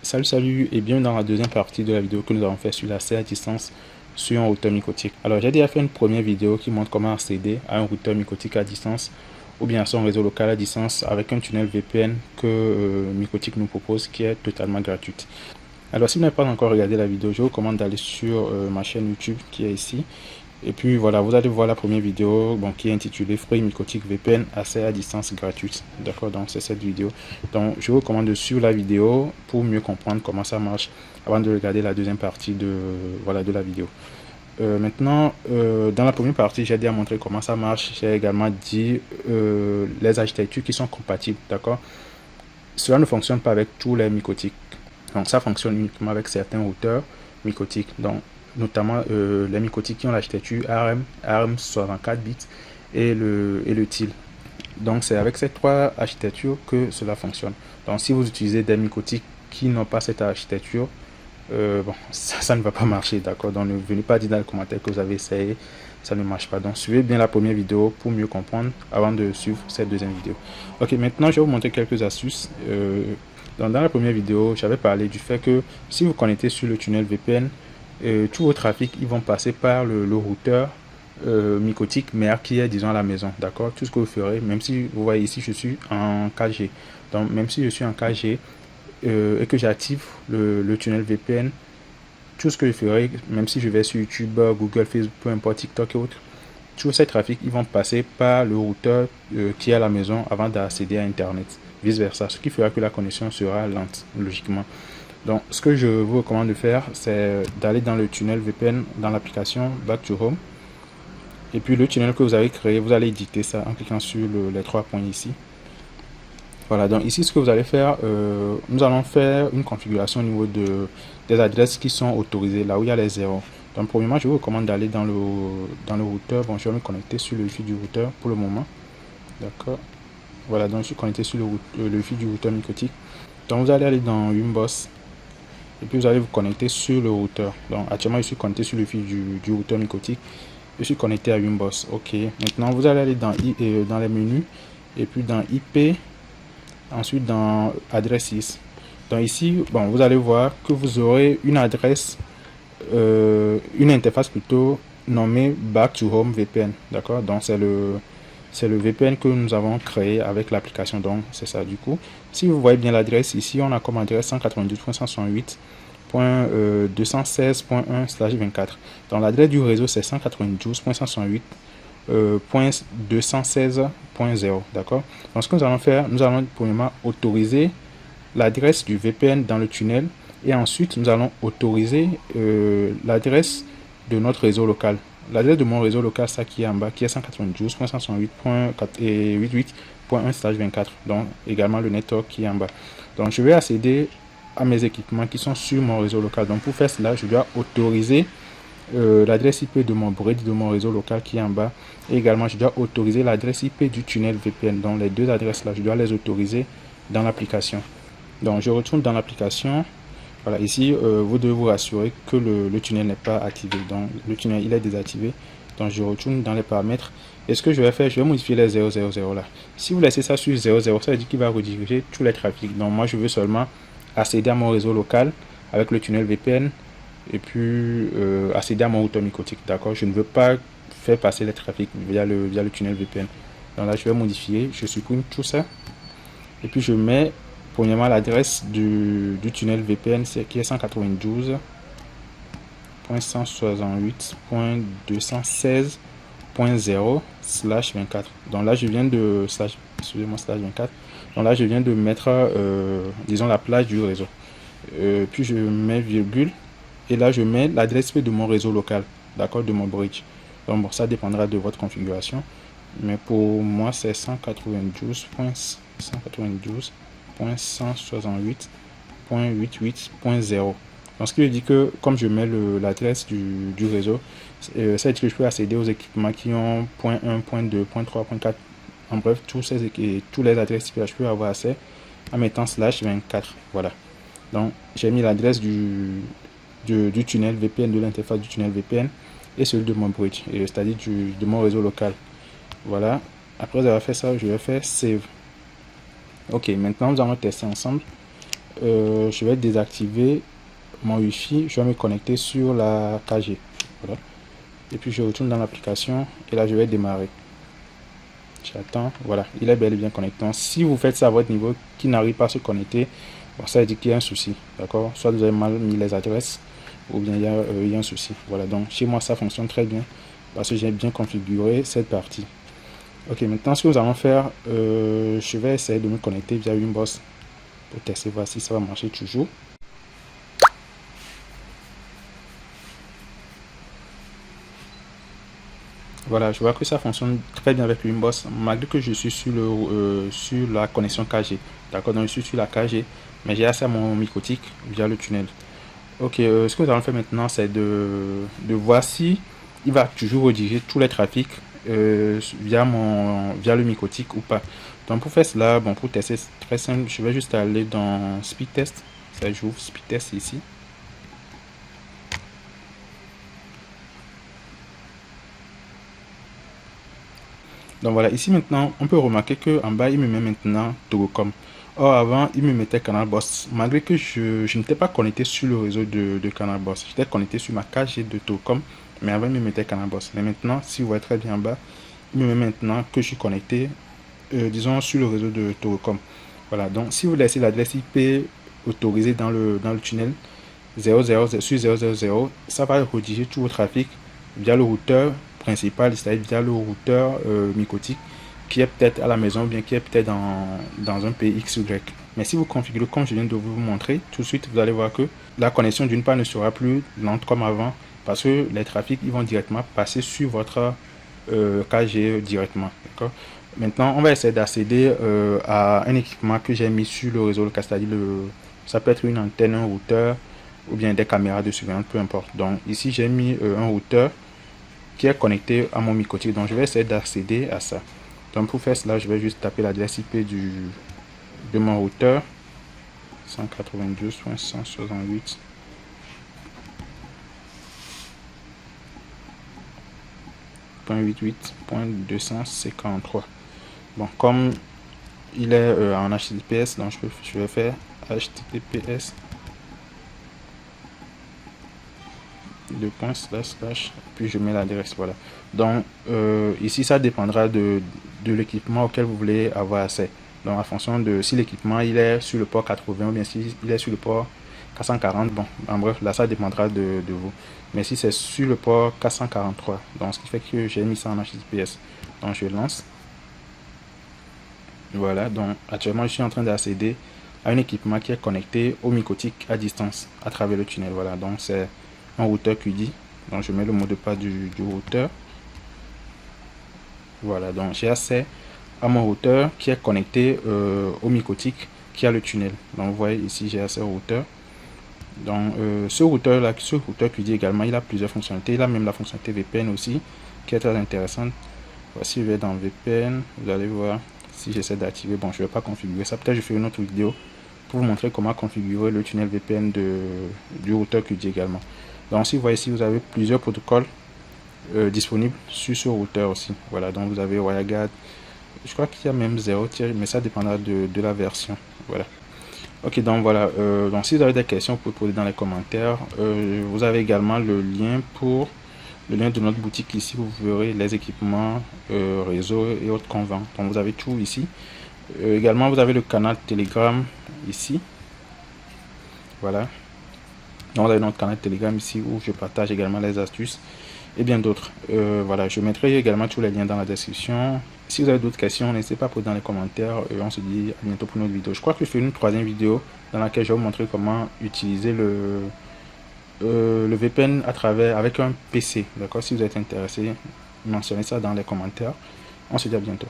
Salut et bienvenue dans la deuxième partie de la vidéo que nous avons fait sur l'accès à distance sur un routeur Micotic. Alors j'ai déjà fait une première vidéo qui montre comment accéder à un routeur Micotic à distance ou bien à son réseau local à distance avec un tunnel VPN que Micotic nous propose qui est totalement gratuite. Alors si vous n'avez pas encore regardé la vidéo, je vous recommande d'aller sur ma chaîne YouTube qui est ici. Et puis voilà, vous allez voir la première vidéo qui est intitulée Free Micotic VPN accès à distance gratuite. D'accord, donc c'est cette vidéo. Donc je vous recommande de suivre la vidéo pour mieux comprendre comment ça marche avant de regarder la deuxième partie de la vidéo. Maintenant, dans la première partie, j'ai déjà montré comment ça marche. J'ai également dit les architectures qui sont compatibles. D'accord, cela ne fonctionne pas avec tous les Micotic. Donc ça fonctionne uniquement avec certains routeurs Micotic. Donc notamment les Micotic qui ont l'architecture ARM 64 bits et le TIL. Donc c'est avec ces trois architectures que cela fonctionne. Donc si vous utilisez des Micotic qui n'ont pas cette architecture, ça ne va pas marcher, d'accord. Donc ne venez pas dire dans les commentaires que vous avez essayé, ça ne marche pas. Donc suivez bien la première vidéo pour mieux comprendre avant de suivre cette deuxième vidéo. Ok, maintenant je vais vous montrer quelques astuces. Dans la première vidéo, j'avais parlé du fait que si vous connectez sur le tunnel VPN, tous vos trafics ils vont passer par le routeur Micotic mais qui est disons à la maison, d'accord. Tout ce que vous ferez, même si vous voyez ici je suis en 4G, donc même si je suis en 4G et que j'active le tunnel VPN, tout ce que je ferai, même si je vais sur YouTube, Google, Facebook, peu importe, TikTok et autres, tous ces trafics ils vont passer par le routeur qui est à la maison avant d'accéder à Internet, vice versa, ce qui fera que la connexion sera lente logiquement. Donc ce que je vous recommande de faire, c'est d'aller dans le tunnel VPN dans l'application Back to Home, et puis le tunnel que vous avez créé, vous allez éditer ça en cliquant sur les trois points ici. Voilà, donc ici ce que vous allez faire, nous allons faire une configuration au niveau des adresses qui sont autorisées, là où il y a les zéros. Donc premièrement, je vous recommande d'aller dans le routeur. Bon, je vais me connecter sur le Wi-Fi du routeur pour le moment. D'accord. Voilà, donc je suis connecté sur le Wi-Fi du routeur Micotic. Donc vous allez aller dans Winboss et puis vous allez vous connecter sur le routeur. Donc actuellement je suis connecté sur le Wi-Fi du routeur Micotic. Je suis connecté à Winboss. Ok. Maintenant vous allez aller dans les menus et puis dans IP. Ensuite dans adresse 6. Donc ici, vous allez voir que vous aurez une adresse, une interface plutôt nommée Back to Home VPN. D'accord. Donc c'est le VPN que nous avons créé avec l'application. Donc c'est ça du coup. Si vous voyez bien l'adresse ici, on a comme adresse 192.168.216.1/24. Donc l'adresse du réseau c'est 192.168.216.0. d'accord. Donc ce que nous allons faire, nous allons premièrement autoriser l'adresse du VPN dans le tunnel et ensuite nous allons autoriser l'adresse de notre réseau local. L'adresse de mon réseau local, ça qui est en bas, qui est 192.168.88.1/24. donc également le network qui est en bas. Donc je vais accéder à mes équipements qui sont sur mon réseau local. Donc pour faire cela, je dois autoriser l'adresse IP de mon bridge de mon réseau local qui est en bas, et également je dois autoriser l'adresse IP du tunnel VPN. Donc les deux adresses là, je dois les autoriser dans l'application. Donc je retourne dans l'application. Voilà, ici vous devez vous rassurer que le tunnel n'est pas activé. Donc le tunnel il est désactivé. Donc je retourne dans les paramètres et ce que je vais faire, je vais modifier les 000 là. Si vous laissez ça sur 00, ça veut dire qu'il va rediriger tous les trafics. Donc moi je veux seulement accéder à mon réseau local avec le tunnel VPN et puis accéder à mon routeur Micotic. D'accord, je ne veux pas faire passer les trafics via le tunnel VPN. Donc là je vais modifier, je supprime tout ça et puis je mets premièrement l'adresse du tunnel VPN qui est 192.168.216.0/24. donc là je viens de /24. donc là je viens de mettre disons la plage du réseau, puis je mets virgule et là je mets l'adresse IP de mon réseau local, d'accord, de mon bridge. Donc bon, ça dépendra de votre configuration, mais pour moi c'est 192.168.88.0. donc ce qui veut dire que comme je mets l'adresse du réseau, ça veut dire que je peux accéder aux équipements qui ont .1, .2, .3, .4, en bref tous les adresses IP, je peux avoir accès en mettant /24. voilà, donc j'ai mis l'adresse du tunnel VPN, de l'interface du tunnel VPN et celui de mon bridge, c'est-à-dire de mon réseau local. Voilà, après avoir fait ça, je vais faire save. Ok, maintenant nous allons tester ensemble. je vais désactiver mon Wi-Fi, je vais me connecter sur la 4G. Voilà. Et puis je retourne dans l'application et là je vais démarrer. J'attends, voilà, il est bel et bien connecté. Si vous faites ça à votre niveau qui n'arrive pas à se connecter, bon, ça veut dire qu'il y a un souci, d'accord? Soit vous avez mal mis les adresses ou bien il y a un souci. Voilà, donc chez moi ça fonctionne très bien parce que j'ai bien configuré cette partie. Ok, maintenant ce que nous allons faire, je vais essayer de me connecter via Winboss pour tester, voir si ça va marcher toujours. Voilà, je vois que ça fonctionne très bien avec Winboss, malgré que je suis sur la connexion 4G. D'accord, donc je suis sur la 4G, mais j'ai accès à mon Mycotic via le tunnel. Ok, ce que nous allons faire maintenant, c'est de voir si il va toujours rediriger tous les trafics via le Mycotic ou pas. Donc pour faire cela, bon, pour tester, c'est très simple, je vais juste aller dans Speed Test. Ça, j'ouvre Speed Test ici. Donc voilà, ici maintenant, on peut remarquer que en bas, il me met maintenant Togocom. Or avant, il me mettait Canal Boss. Malgré que je n'étais pas connecté sur le réseau de Canal Boss. J'étais connecté sur ma 4G de Togocom. Mais avant, il me mettait Canal Boss. Mais maintenant, si vous voyez très bien en bas, il me met maintenant que je suis connecté, disons, sur le réseau de Togocom. Voilà, donc si vous laissez l'adresse IP autorisée dans le tunnel 000 sur 000, ça va rediriger tout vos trafic via le routeur principal, c'est-à-dire via le routeur Mycotic qui est peut-être à la maison ou bien qui est peut-être dans un pays XY. Mais si vous configurez comme je viens de vous montrer, tout de suite vous allez voir que la connexion d'une part ne sera plus lente comme avant parce que les trafics ils vont directement passer sur votre 4G directement. Maintenant, on va essayer d'accéder à un équipement que j'ai mis sur le réseau local, c'est-à-dire ça peut être une antenne, un routeur ou bien des caméras de surveillance, peu importe. Donc ici j'ai mis un routeur qui est connecté à mon Mycotic, donc je vais essayer d'accéder à ça. Donc pour faire cela, je vais juste taper l'adresse IP de mon routeur 192.168.253. Bon, comme il est en HTTPS, donc je vais faire HTTPS puis je mets l'adresse. Voilà, donc ici ça dépendra de l'équipement auquel vous voulez avoir accès. Donc en fonction de si l'équipement il est sur le port 80 ou bien si il est sur le port 440, bon en bref là ça dépendra de vous. Mais si c'est sur le port 443, donc ce qui fait que j'ai mis ça en HTTPS, donc je lance. Voilà, donc actuellement je suis en train d'accéder à un équipement qui est connecté au Mycotic à distance à travers le tunnel. Voilà, donc c'est un routeur QD. Donc je mets le mot de passe du routeur. Voilà, donc j'ai accès à mon routeur qui est connecté au Mycotic qui a le tunnel. Donc vous voyez ici j'ai accès au routeur. Donc ce routeur là, ce routeur QD également, il a plusieurs fonctionnalités. Il a même la fonctionnalité VPN aussi qui est très intéressante. Voici, je vais dans VPN, vous allez voir. Si j'essaie d'activer, bon je vais pas configurer ça, peut-être je fais une autre vidéo pour vous montrer comment configurer le tunnel VPN du routeur QD également. Donc si vous voyez ici, vous avez plusieurs protocoles disponibles sur ce routeur aussi. Voilà, donc vous avez WireGuard, je crois qu'il y a même 0 mais ça dépendra de la version. Voilà. Ok, donc voilà, donc si vous avez des questions, vous pouvez poser dans les commentaires. Vous avez également le lien de notre boutique ici, vous verrez les équipements, réseau et autres qu'on vend. Donc vous avez tout ici. Également vous avez le canal Telegram ici. Voilà. Donc vous avez notre canal Telegram ici où je partage également les astuces et bien d'autres. Voilà, je mettrai également tous les liens dans la description. Si vous avez d'autres questions, n'hésitez pas à poser dans les commentaires. On se dit à bientôt pour une autre vidéo. Je crois que je fais une troisième vidéo dans laquelle je vais vous montrer comment utiliser le VPN avec un PC. D'accord, si vous êtes intéressé, mentionnez ça dans les commentaires. On se dit à bientôt.